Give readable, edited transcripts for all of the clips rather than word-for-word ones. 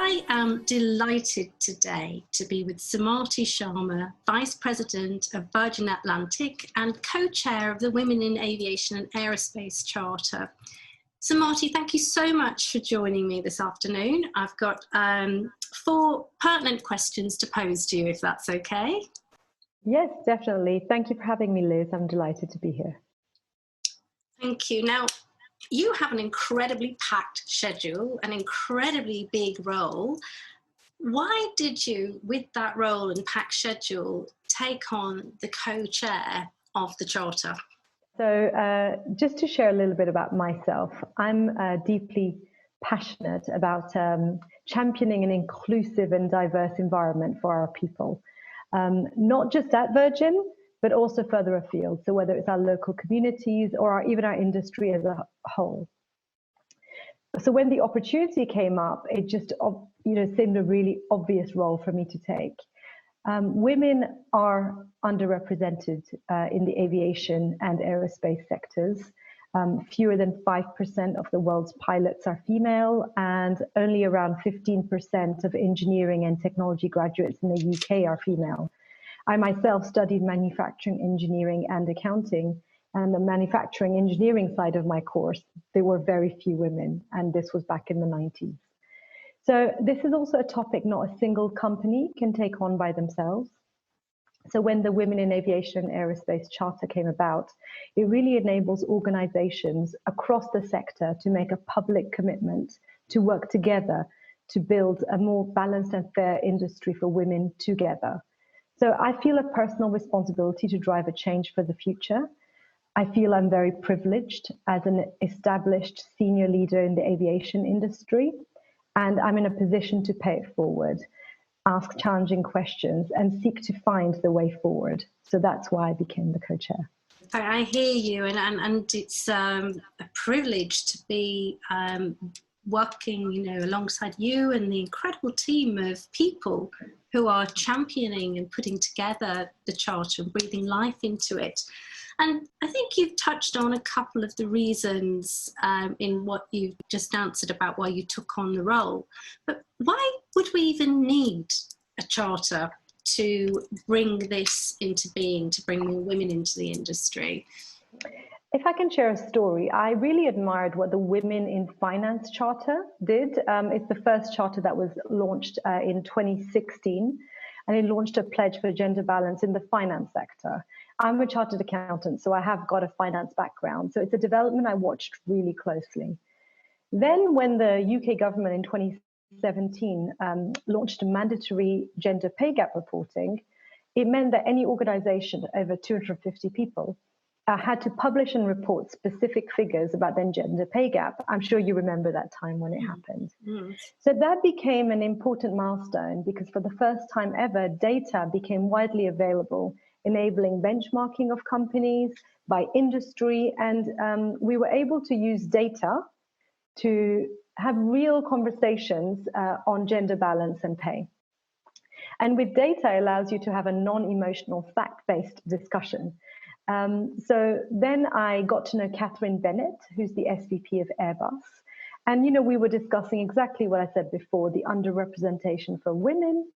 I am delighted today to be with Sumati Sharma, Vice President of Virgin Atlantic and co-chair of the Women in Aviation and Aerospace Charter. Sumati, thank you so much for joining me this afternoon. I've got 4 pertinent questions to pose to you, if that's okay. Yes, definitely. Thank you for having me, Liz. I'm delighted to be here. Thank you. Now, you have an incredibly packed schedule, an incredibly big role. Why did you, with that role and packed schedule, take on the co-chair of the Charter? So just to share a little bit about myself, I'm deeply passionate about championing an inclusive and diverse environment for our people, not just at Virgin, but also further afield. So whether it's our local communities or even our industry as a whole. So when the opportunity came up, it just seemed a really obvious role for me to take. Women are underrepresented in the aviation and aerospace sectors. Fewer than 5% of the world's pilots are female, and only around 15% of engineering and technology graduates in the UK are female. I myself studied manufacturing engineering and accounting, and the manufacturing engineering side of my course, there were very few women, and this was back in the 90s. So this is also a topic not a single company can take on by themselves. So when the Women in Aviation and Aerospace Charter came about, it really enables organizations across the sector to make a public commitment to work together to build a more balanced and fair industry for women together. So I feel a personal responsibility to drive a change for the future. I feel I'm very privileged as an established senior leader in the aviation industry, and I'm in a position to pay it forward, ask challenging questions, and seek to find the way forward. So that's why I became the co-chair. I hear you, and it's a privilege to be working, alongside you and the incredible team of people who are championing and putting together the Charter and breathing life into it. And I think you've touched on a couple of the reasons in what you've just answered about why you took on the role. But why would we even need a charter to bring this into being, to bring more women into the industry? If I can share a story, I really admired what the Women in Finance Charter did. It's the first charter that was launched in 2016, and it launched a pledge for gender balance in the finance sector. I'm a chartered accountant, so I have got a finance background. So it's a development I watched really closely. Then when the UK government in 2017 launched mandatory gender pay gap reporting, it meant that any organization over 250 people had to publish and report specific figures about their gender pay gap. I'm sure you remember that time when it happened. So that became an important milestone because for the first time ever, data became widely available, enabling benchmarking of companies by industry. And we were able to use data to have real conversations on gender balance and pay. And with data, it allows you to have a non-emotional, fact-based discussion. So then I got to know Catherine Bennett, who's the SVP of Airbus. And, we were discussing exactly what I said before, the underrepresentation for women.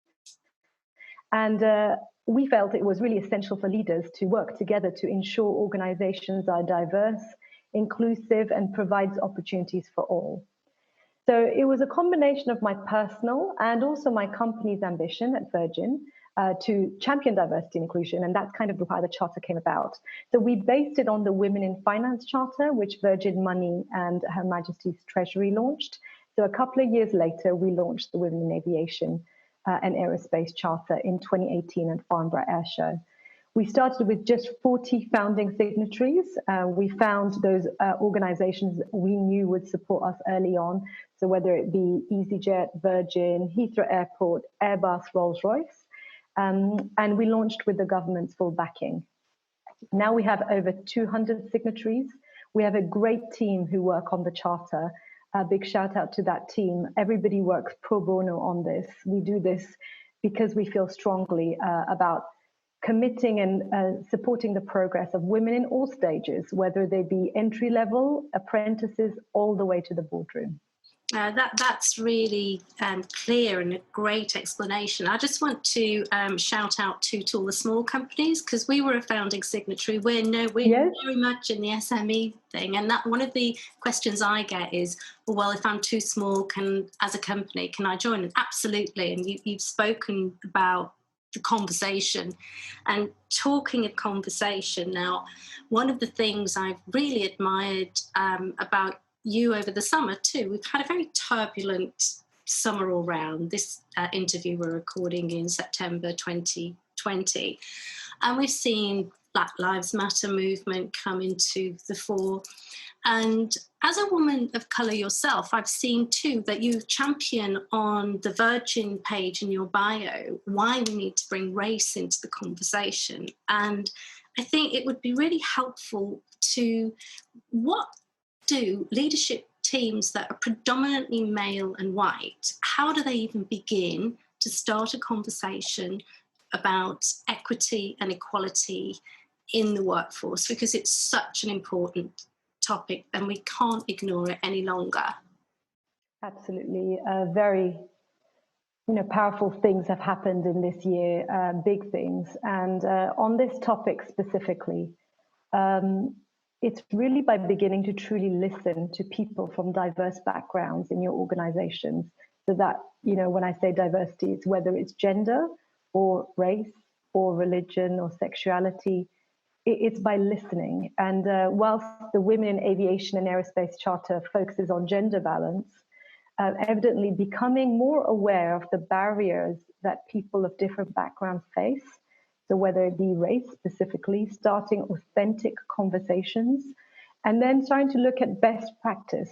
And we felt it was really essential for leaders to work together to ensure organizations are diverse, inclusive, and provides opportunities for all. So it was a combination of my personal and also my company's ambition at Virgin to champion diversity and inclusion, and that's kind of how the charter came about. So we based it on the Women in Finance Charter, which Virgin Money and Her Majesty's Treasury launched. So a couple of years later, we launched the Women in Aviation and Aerospace Charter in 2018 at Farnborough Air Show. We started with just 40 founding signatories. We found those organizations we knew would support us early on. So whether it be EasyJet, Virgin, Heathrow Airport, Airbus, Rolls-Royce. And we launched with the government's full backing. Now we have over 200 signatories. We have a great team who work on the charter. A big shout out to that team. Everybody works pro bono on this. We do this because we feel strongly about committing and supporting the progress of women in all stages, whether they be entry level, apprentices, all the way to the boardroom. That's really clear and a great explanation. I just want to shout out to all the small companies, because we were a founding signatory. We're Yes. very much in the SME thing, and that one of the questions I get is, well, if I'm too small, as a company, can I join? And absolutely. And you've spoken about the conversation, and talking of conversation. Now, one of the things I've really admired about you over the summer too, we've had a very turbulent summer all round. This interview we're recording in September 2020, and we've seen Black Lives Matter movement come into the fore. And as a woman of colour yourself, I've seen too that you champion on the Virgin page in your bio why we need to bring race into the conversation. And I think it would be really helpful to, what do leadership teams that are predominantly male and white, how do they even begin to start a conversation about equity and equality in the workforce? Because it's such an important topic and we can't ignore it any longer. Absolutely. Very powerful things have happened in this year, big things. And on this topic specifically, it's really by beginning to truly listen to people from diverse backgrounds in your organizations. So that, when I say diversity, it's whether it's gender or race or religion or sexuality, it's by listening. And whilst the Women in Aviation and Aerospace Charter focuses on gender balance, evidently becoming more aware of the barriers that people of different backgrounds face. So whether it be race specifically, starting authentic conversations, and then starting to look at best practice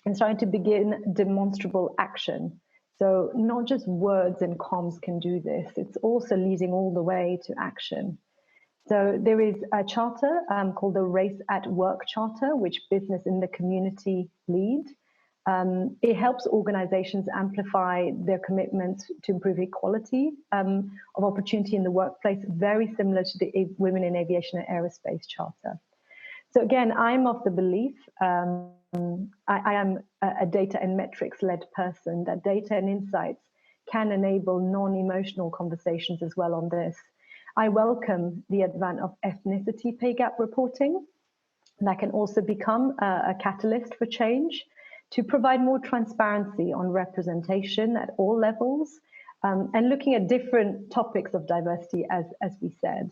and starting to begin demonstrable action. So not just words and comms can do this, it's also leading all the way to action. So there is a charter called the Race at Work Charter, which business in the community lead. It helps organizations amplify their commitments to improve equality of opportunity in the workplace, very similar to the Women in Aviation and Aerospace Charter. So again, I'm of the belief, I am a data and metrics-led person, that data and insights can enable non-emotional conversations as well on this. I welcome the advent of ethnicity pay gap reporting. That can also become a catalyst for change, to provide more transparency on representation at all levels, and looking at different topics of diversity, as we said.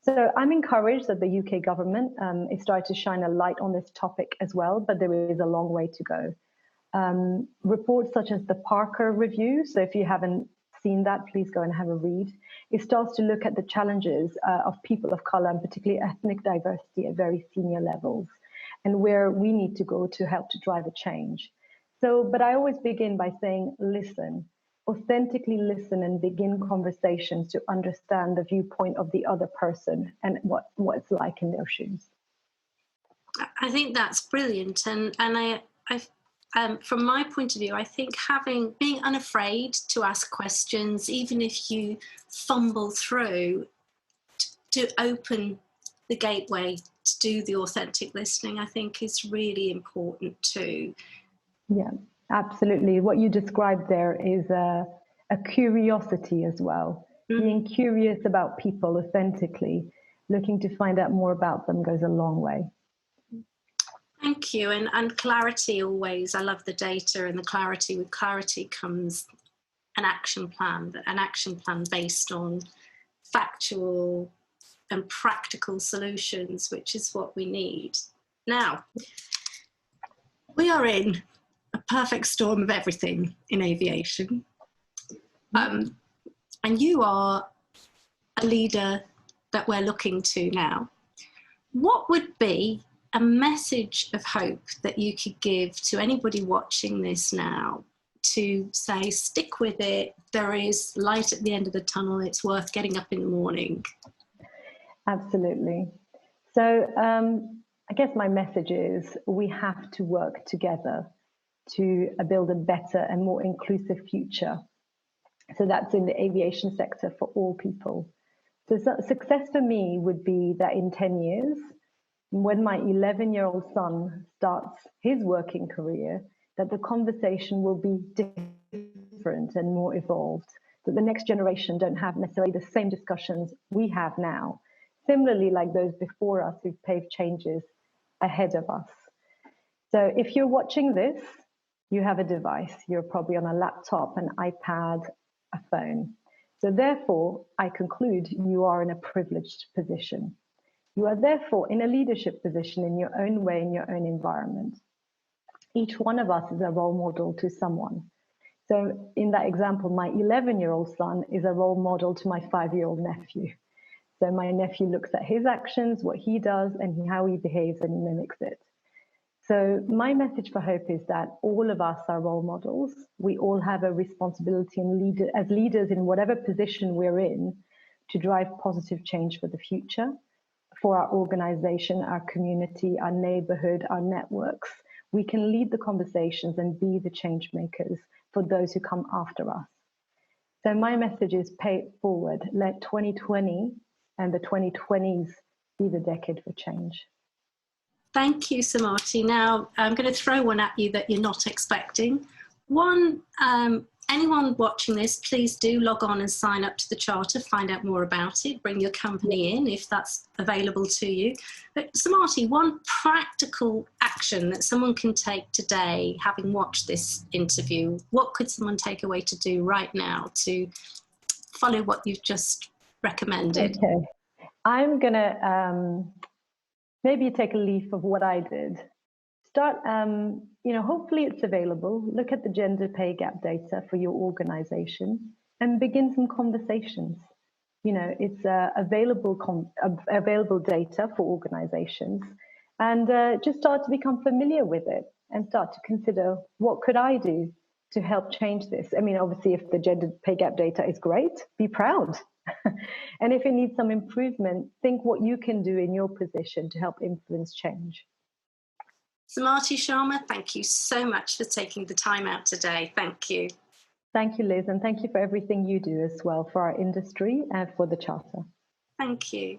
So I'm encouraged that the UK government is starting to shine a light on this topic as well, but there is a long way to go. Reports such as the Parker Review, so if you haven't seen that, please go and have a read. It starts to look at the challenges of people of colour, and particularly ethnic diversity at very senior levels, and where we need to go to help to drive a change. So, but I always begin by saying, listen, authentically listen, and begin conversations to understand the viewpoint of the other person and what it's like in their shoes. I think that's brilliant. And I from my point of view, I think being unafraid to ask questions, even if you fumble through, to open the gateway to do the authentic listening, I think is really important too. Yeah, absolutely. What you described there is a curiosity as well. Mm-hmm. Being curious about people authentically, looking to find out more about them goes a long way. Thank you. And clarity always. I love the data and the clarity. With clarity comes an action plan based on factual and practical solutions, which is what we need. Now, we are in a perfect storm of everything in aviation. And you are a leader that we're looking to now. What would be a message of hope that you could give to anybody watching this now, to say, stick with it, there is light at the end of the tunnel, it's worth getting up in the morning? Absolutely. So I guess my message is we have to work together to build a better and more inclusive future. So that's in the aviation sector for all people. So success for me would be that in 10 years, when my 11-year-old son starts his working career, that the conversation will be different and more evolved, that the next generation don't have necessarily the same discussions we have now, similarly like those before us who've paved changes ahead of us. So if you're watching this, you have a device. You're probably on a laptop, an iPad, a phone. So therefore, I conclude you are in a privileged position. You are therefore in a leadership position in your own way, in your own environment. Each one of us is a role model to someone. So in that example, my 11-year-old son is a role model to my 5-year-old nephew. So my nephew looks at his actions, what he does, and how he behaves, and he mimics it. So my message for hope is that all of us are role models. We all have a responsibility as leaders in whatever position we're in to drive positive change for the future, for our organization, our community, our neighborhood, our networks. We can lead the conversations and be the change makers for those who come after us. So my message is pay it forward. Let 2020 and the 2020s be the decade for change. Thank you, Sumati. Now, I'm going to throw one at you that you're not expecting. One, anyone watching this, please do log on and sign up to the Charter, find out more about it, bring your company in if that's available to you. But Sumati, one practical action that someone can take today, having watched this interview, what could someone take away to do right now to follow what you've just recommended? Okay. I'm going to maybe take a leaf of what I did. Start, hopefully it's available. Look at the gender pay gap data for your organization and begin some conversations. It's available data for organizations, and just start to become familiar with it and start to consider, what could I do to help change this? I mean, obviously, if the gender pay gap data is great, be proud. And if it needs some improvement, think what you can do in your position to help influence change. Sumati Sharma, thank you so much for taking the time out today. Thank you. Thank you, Liz, and thank you for everything you do as well for our industry and for the Charter. Thank you.